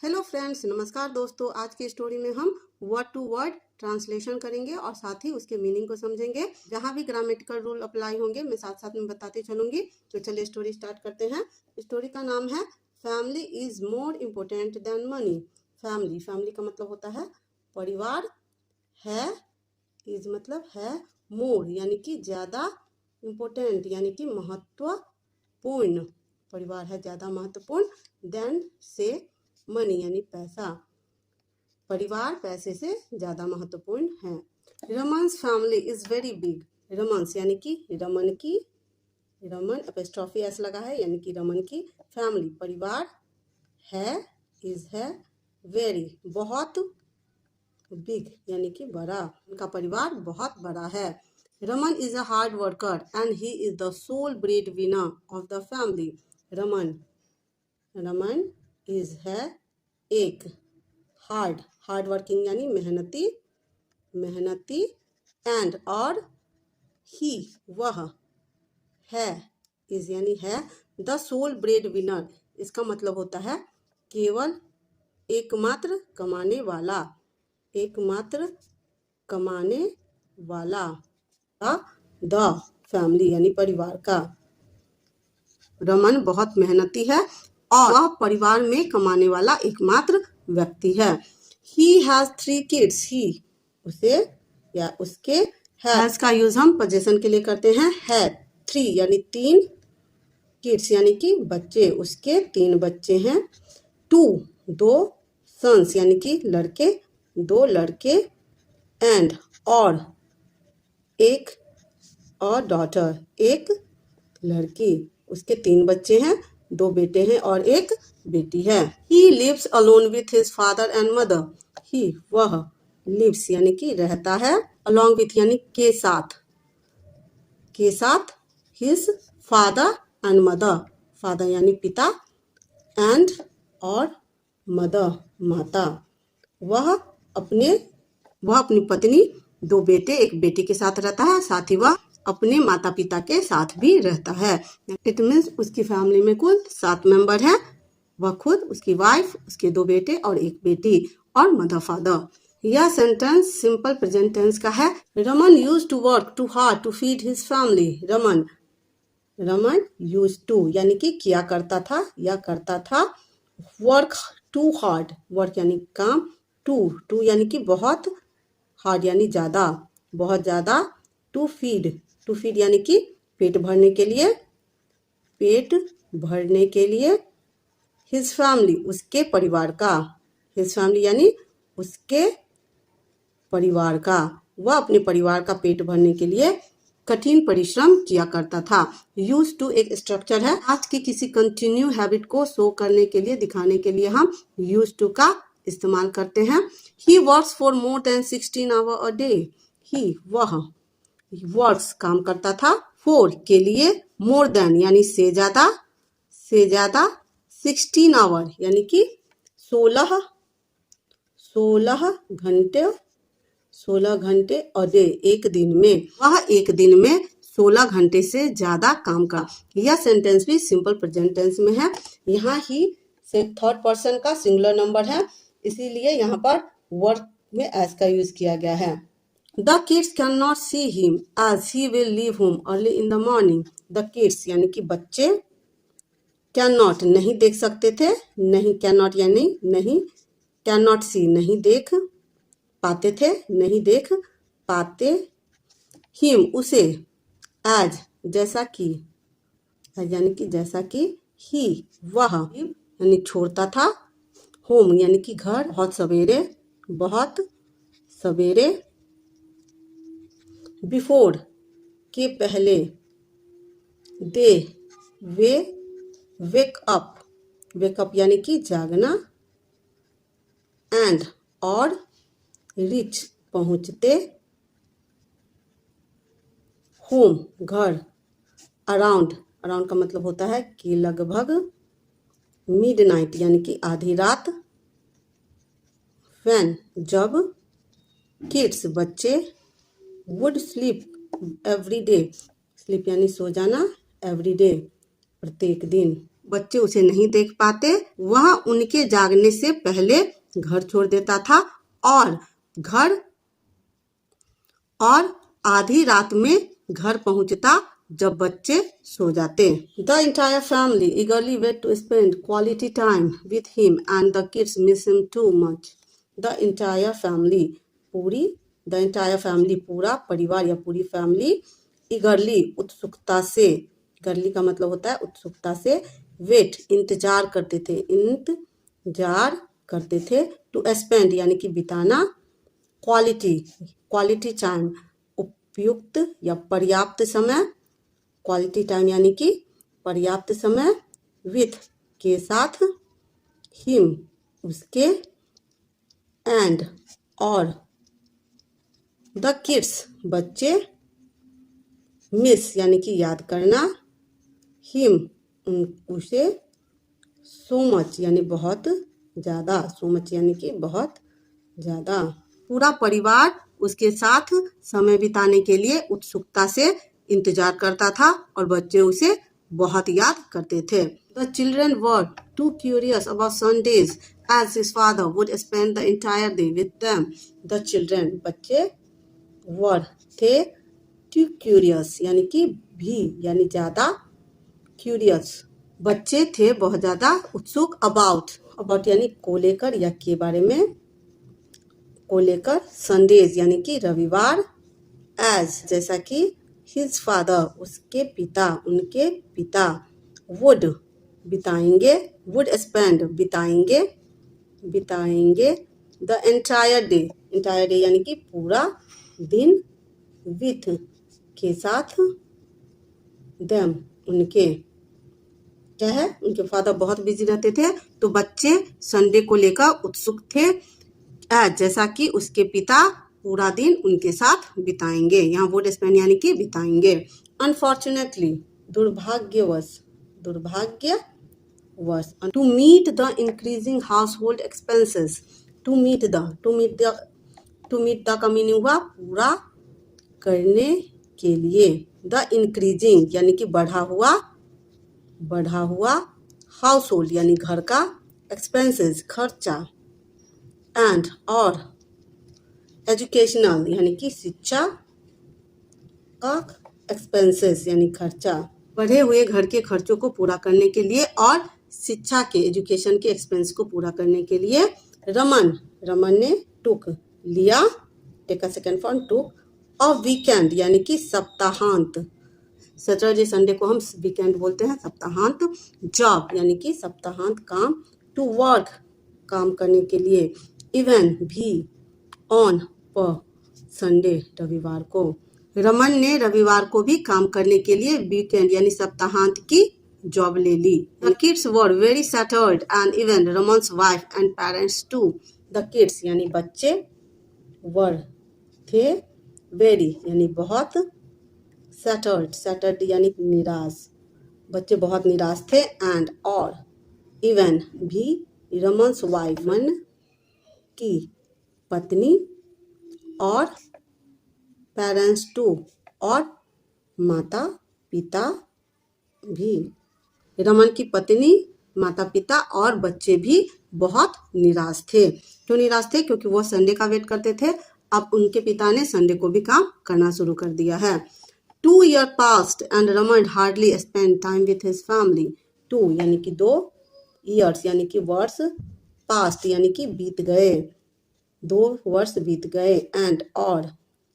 Hello friends, नमस्कार दोस्तों। आज की स्टोरी में हम वर्ड टू वर्ड ट्रांसलेशन करेंगे और साथ ही उसके मीनिंग को समझेंगे। जहाँ भी ग्रामेटिकल रूल अप्लाई होंगे मैं साथ साथ में बताती चलूंगी। तो चलिए स्टोरी स्टार्ट करते हैं। स्टोरी का नाम है family is more important then money. Family का मतलब होता है परिवार। है इज मतलब है, मोर यानी कि ज़्यादा, इम्पोर्टेंट यानी कि महत्वपूर्ण। परिवार है ज़्यादा महत्वपूर्ण, देन से मनी यानी पैसा। परिवार पैसे से ज़्यादा महत्वपूर्ण है। रमन्स फैमिली इज़ वेरी बिग। रमन्स यानी कि रमन एपोस्ट्रोफी एस लगा है यानी कि रमन की फैमिली परिवार है, इज है, वेरी बहुत, बिग यानी कि बड़ा। उनका परिवार बहुत बड़ा है। Raman is a hard worker and he is the sole bread winner of the family. Raman is है एक, हार्ड वर्किंग यानी मेहनती एंड और ही वह है, इज यानी है, द सोल ब्रेड विनर इसका मतलब होता है केवल एकमात्र कमाने वाला। द फैमिली यानी परिवार का। रमन बहुत मेहनती है और वह परिवार में कमाने वाला एकमात्र व्यक्ति है। He has 3 kids. He उसे या उसके has का यूज हम पोजेशन के लिए करते हैं। है 3 यानी 3, किड्स यानी कि बच्चे, उसके 3 बच्चे हैं। 2 2 सन्स यानी कि लड़के, 2 लड़के। एंड और एक, और डॉटर एक लड़की, उसके 3 बच्चे हैं, 2 बेटे हैं और एक बेटी है। He lives alone with his father and mother. He वह, lives यानी कि रहता है, along with यानी के साथ his father and mother, father यानी पिता, and और mother माता। वह अपनी पत्नी, 2 बेटे एक बेटी के साथ रहता है, साथ ही वह अपने माता पिता के साथ भी रहता है। इट मीन्स उसकी फैमिली में कुल 7 मेंबर है। वह खुद, उसकी वाइफ, उसके 2 बेटे और एक बेटी और मदर फादर। यह सेंटेंस सिंपल प्रेजेंट टेंस का है। Raman use to work to hard to feed his family. Raman use to यानी कि किया करता था या करता था। वर्क टू हार्ड, वर्क यानी काम, टू यानी कि बहुत, हार्ड यानी ज़्यादा, बहुत ज़्यादा। टू फीड यानी कि पेट भरने के लिए। हिज फैमिली उसके परिवार का, हिज फैमिली यानी उसके परिवार का। वह अपने परिवार का पेट भरने के लिए कठिन परिश्रम किया करता था। यूज टू एक स्ट्रक्चर है। आज की किसी कंटिन्यू हैबिट को शो करने के लिए, दिखाने के लिए हम यूज टू का इस्तेमाल करते हैं। He works for more than 16 hour a day. He वह वर्क्स काम करता था, फोर के लिए, मोर देन यानी से ज्यादा 16 आवर यानी कि 16 घंटे अ डे एक दिन में। वह एक दिन में 16 घंटे से ज्यादा काम का। यह सेंटेंस भी सिंपल प्रेजेंट टेंस में है। यहाँ ही से थर्ड पर्सन का सिंगुलर नंबर है, इसीलिए यहाँ पर वर्क में एज का यूज किया गया है। The kids cannot see him as he will leave home early in the morning. The kids यानी कि बच्चे, cannot नहीं देख सकते थे, नहीं, cannot यानी नहीं, cannot see नहीं देख पाते थे, नहीं देख पाते। him उसे, as जैसा कि, as यानी कि जैसा कि, he वह यानी छोड़ता था, home यानी कि घर, बहुत सवेरे। बिफोर के पहले। वे वेकअप यानी कि जागना। एंड और रिच पहुंचते। होम घर। अराउंड का मतलब होता है कि लगभग। मिडनाइट यानी कि आधी रात। व्हेन जब। किड्स बच्चे। Would sleep every day, sleep यानी सो जाना, एवरी डे प्रत्येक दिन। बच्चे उसे नहीं देख पाते। वह उनके जागने से पहले घर छोड़ देता था और आधी रात में घर पहुंचता जब बच्चे सो जाते। The entire family eagerly wait to spend quality time with him and the kids miss him too much. The entire family पूरा परिवार या पूरी फैमिली eagerly उत्सुकता से, eagerly का मतलब होता है उत्सुकता से, वेट इंतजार करते थे टू स्पेंड यानी कि बिताना, क्वालिटी टाइम उपयुक्त या पर्याप्त समय, क्वालिटी टाइम यानी कि पर्याप्त समय, विथ के साथ, हिम उसके, एंड और, द किड्स बच्चे, मिस यानी कि याद करना, हिम उसे, सो मच यानी बहुत ज़्यादा, सो मच यानी कि बहुत ज़्यादा। पूरा परिवार उसके साथ समय बिताने के लिए उत्सुकता से इंतजार करता था और बच्चे उसे बहुत याद करते थे। The children were too curious about Sundays as his father would spend the entire day with them. The children बच्चे were थे, too curious यानी कि भी यानी ज़्यादा, curious बच्चे थे बहुत ज़्यादा उत्सुक, about यानी को लेकर या के बारे में, को लेकर, संडेज यानी कि रविवार, as जैसा कि, his father उनके पिता, would बिताएंगे, would spend बिताएंगे, the entire day यानी कि पूरा दिन, with के साथ, them उनके, क्या है, उनके फादर बहुत बिजी रहते थे तो बच्चे संडे को लेकर उत्सुक थे, जैसा कि उसके पिता पूरा दिन उनके साथ बिताएंगे। यहाँ वुड स्पेंड यानी कि बिताएंगे। अनफॉर्चुनेटली दुर्भाग्यवश to meet the increasing house hold expenses, to meet the का मीनिंग हुआ पूरा करने के लिए, द इंक्रीजिंग यानी कि बढ़ा हुआ, हाउस होल्ड यानी घर का, एक्सपेंसेस खर्चा, एंड और, एजुकेशनल यानी कि शिक्षा का, एक्सपेंसेस यानी खर्चा, बढ़े हुए घर के खर्चों को पूरा करने के लिए और शिक्षा के, एजुकेशन के एक्सपेंस को पूरा करने के लिए रमन ने टुक लिया, टेक अ सेकंड फॉर्म टुक, और वीकेंड यानी कि सप्ताहांत, सैटरडे संडे को हम वीकेंड बोलते हैं, सप्ताहांत, जॉब यानी कि सप्ताहांत काम, टू वर्क काम करने के लिए, इवन भी, ऑन पर संडे रविवार को। रमन ने रविवार को भी काम करने के लिए वीकेंड यानी सप्ताहांत की जॉब ले ली। The kids were very shattered and even Raman's wife and parents too. The kids यानी बच्चे, वर थे, वेरी यानी बहुत, सैटर्ड यानी निराश, बच्चे बहुत निराश थे, एंड और, इवन भी, रमन्स वाइफ मन की पत्नी, और पेरेंट्स टू और माता पिता भी, रमन की पत्नी, माता पिता और बच्चे भी बहुत निराश थे। क्यों निराश थे? क्योंकि वो संडे का वेट करते थे। अब उनके पिता ने संडे को भी काम करना शुरू कर दिया है। 2 years passed and Raman hardly spent time with his family. 2 यानी कि 2, years यानी कि वर्ष, past यानी कि बीत गए, 2 वर्ष बीत गए, एंड और,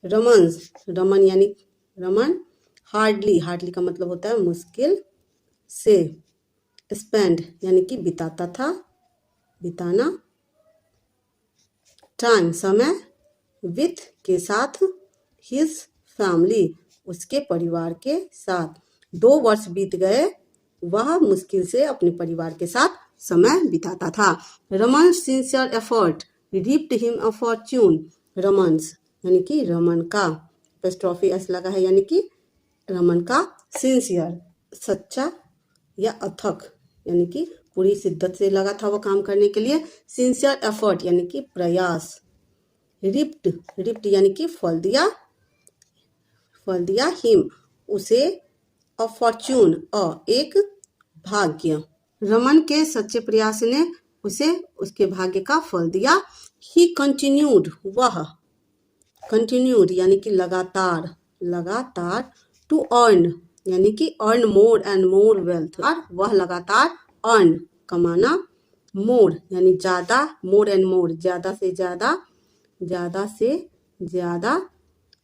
रमन यानी रमन, हार्डली का मतलब होता है मुश्किल से, स्पेंड यानी कि बिताता था, बिताना, टाइम समय, विथ के साथ, हिज फैमिली उसके परिवार के साथ। 2 वर्ष बीत गए, वह मुश्किल से अपने परिवार के साथ समय बिताता था। Raman sincere effort reaped him a fortune. Raman's यानी कि रमन का, एपोस्ट्रोफी एस लगा है यानी कि रमन का, सिंसियर सच्चा या अथक यानी कि पूरी शिद्दत से लगा था वो काम करने के लिए, सिंसियर एफर्ट यानी कि प्रयास, रिप्ड यानी कि फल दिया, हिम उसे, अ फॉर्च्यून एक भाग्य, रमन के सच्चे प्रयास ने उसे उसके भाग्य का फल दिया। ही कंटिन्यूड, वह कंटिन्यूड यानी कि लगातार, लगातार टू अर्न यानी कि earn more and more wealth, और वह लगातार अर्न कमाना, मोर यानी ज्यादा, मोर एंड मोर ज्यादा से ज्यादा, ज्यादा से ज्यादा,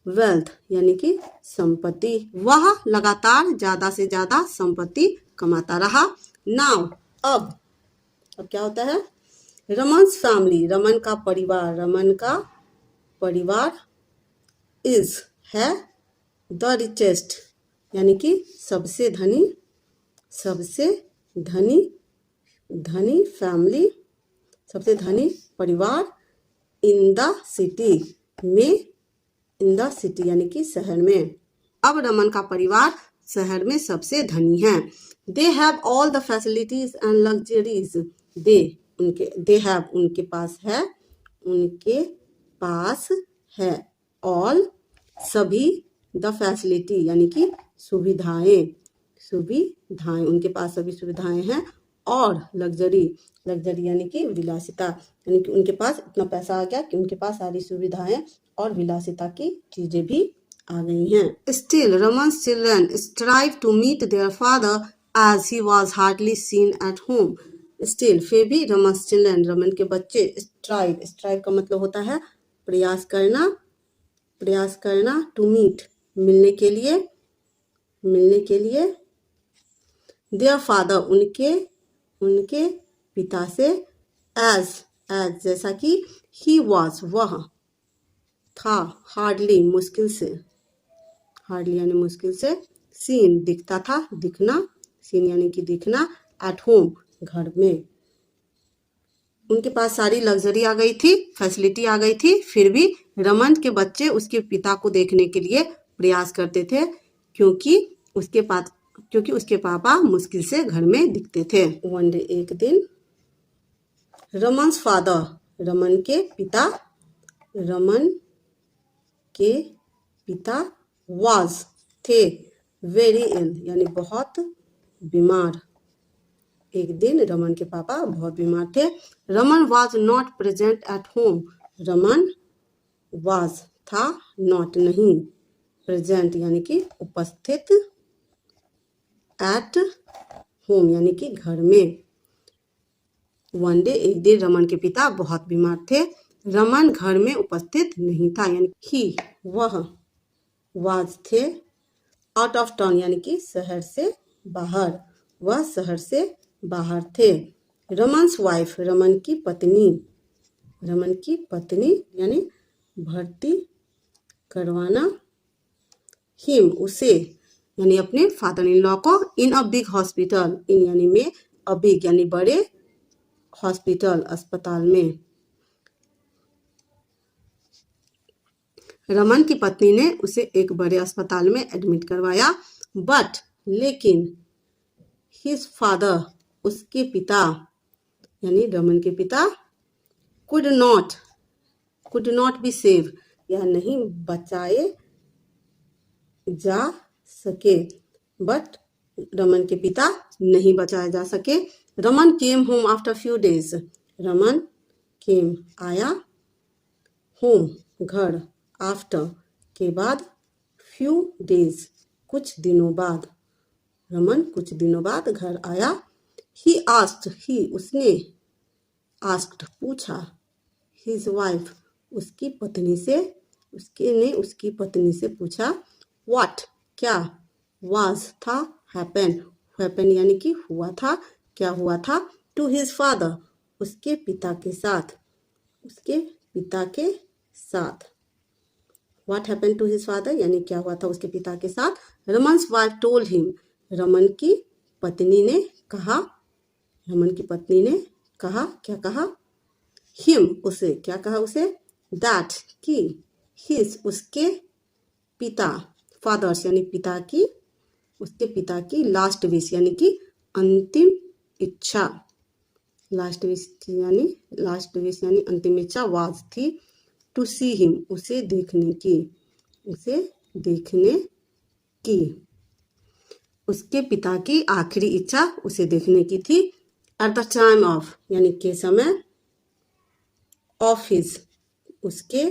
वेल्थ यानी कि संपत्ति, वह लगातार ज्यादा से ज्यादा संपत्ति कमाता रहा। नाउ अब क्या होता है, रमन्स फैमिली, रमन का परिवार, रमन का परिवार इज है द रिचेस्ट यानी कि सबसे धनी, सबसे धनी, धनी फैमिली, सबसे धनी परिवार इन द सिटी में, इन द सिटी यानी कि शहर में। अब रमन का परिवार शहर में सबसे धनी है। They have all the facilities and luxuries, they have उनके पास है, उनके पास है, ऑल सभी, द फैसिलिटी यानी कि सुविधाएं, सुविधाएं, उनके पास सभी सुविधाएं हैं, और लग्जरी, लग्जरी यानी कि विलासिता, यानी कि उनके पास इतना पैसा आ गया कि उनके पास सारी सुविधाएं और विलासिता की चीजें भी आ गई हैं। Still Raman's children strive to meet their father as he was hardly seen at home. Still फिर भी रमन्स चिल्ड्रन, रमन के बच्चे, स्ट्राइव, स्ट्राइव का मतलब होता है प्रयास करना, प्रयास करना, टू मीट मिलने के लिए, मिलने के लिए, देयर फादर उनके, उनके पिता से, एज, एज जैसा कि, ही वाज वह था, हार्डली मुश्किल से, हार्डली यानी मुश्किल से, सीन दिखता था, दिखना, सीन यानी कि दिखना, एट होम घर में। उनके पास सारी लग्जरी आ गई थी, फैसिलिटी आ गई थी, फिर भी रमन के बच्चे उसके पिता को देखने के लिए प्रयास करते थे, क्योंकि उसके पापा मुश्किल से घर में दिखते थे। वन डे एक दिन, रमन्स फादर रमन के पिता, रमन के पिता वाज थे वेरी इल यानी बहुत बीमार। एक दिन रमन के पापा बहुत बीमार थे। Raman was not present at home, Raman was था, नॉट नहीं, प्रेजेंट यानी कि उपस्थित, एट होम यानी कि घर में। वन डे एक दिन रमन के पिता बहुत बीमार थे, रमन घर में उपस्थित नहीं था, यानी ही वह, वाज थे, आउट ऑफ टाउन यानी कि शहर से बाहर, वह शहर से बाहर थे। रमन्स वाइफ रमन की पत्नी, रमन की पत्नी यानी भर्ती करवाना, हिम उसे यानी अपने फादर इन लॉ को, इन अ बिग हॉस्पिटल, इन यानी में, अ बिग यानी बड़े, हॉस्पिटल अस्पताल में। रमन की पत्नी ने उसे एक बड़े अस्पताल में एडमिट करवाया, बट लेकिन हिज फादर उसके पिता यानी रमन के पिता, कुड नॉट बी सेव यह नहीं बचाए जा सके, बट रमन के पिता नहीं बचाए जा सके। Raman came home after few days, Raman came आया, होम घर, आफ्टर के बाद, फ्यू डेज कुछ दिनों बाद, रमन कुछ दिनों बाद घर आया। ही आस्क्ड ही उसने, आस्क्ड पूछा, हिज वाइफ उसकी पत्नी से, उसकी पत्नी से पूछा, व्हाट क्या, वाज था, हैपन यानी कि हुआ था, क्या हुआ था, टू हिज फादर उसके पिता के साथ, उसके पिता के साथ, what happen to his father यानी क्या हुआ था उसके पिता के साथ। Raman's wife told him Raman की पत्नी ने कहा, रमन की पत्नी ने कहा, क्या कहा, हिम उसे, क्या कहा उसे, दैट कि, हिज उसके पिता, फादर्स यानी पिता की, उसके पिता की लास्ट विश यानी कि अंतिम इच्छा, लास्ट विश यानी अंतिम इच्छा, वाज थी, टू सी हिम उसे देखने की, उसे देखने की, उसके पिता की आखिरी इच्छा उसे देखने की थी। एट द टाइम ऑफ यानी के समय, ऑफ हिज उसके,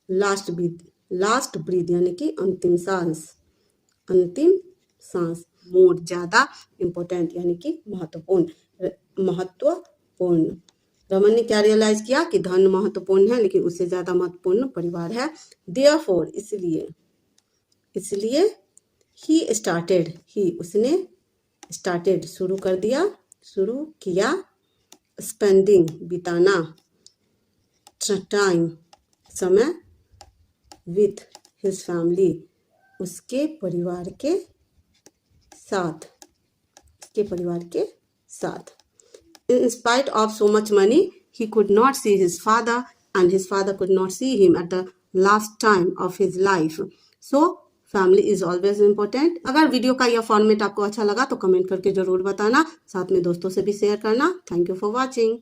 लास्ट ब्रीथ यानी कि अंतिम सांस, मोर ज्यादा, इम्पोर्टेंट यानी कि महत्वपूर्ण। रमन ने क्या रियलाइज किया कि धन महत्वपूर्ण है लेकिन उससे ज्यादा महत्वपूर्ण परिवार है। देयरफॉर इसलिए उसने स्टार्टेड शुरू किया, स्पेंडिंग बिताना, टाइम समय, विथ हिज फैमिली उसके परिवार के साथ। In spite of so much money, he could not see his father and his father could not see him at the last time of his life. So, family is always important. अगर video का यह format आपको अच्छा लगा तो comment करके जरूर बताना, साथ में दोस्तों से भी शेयर करना। Thank you for watching.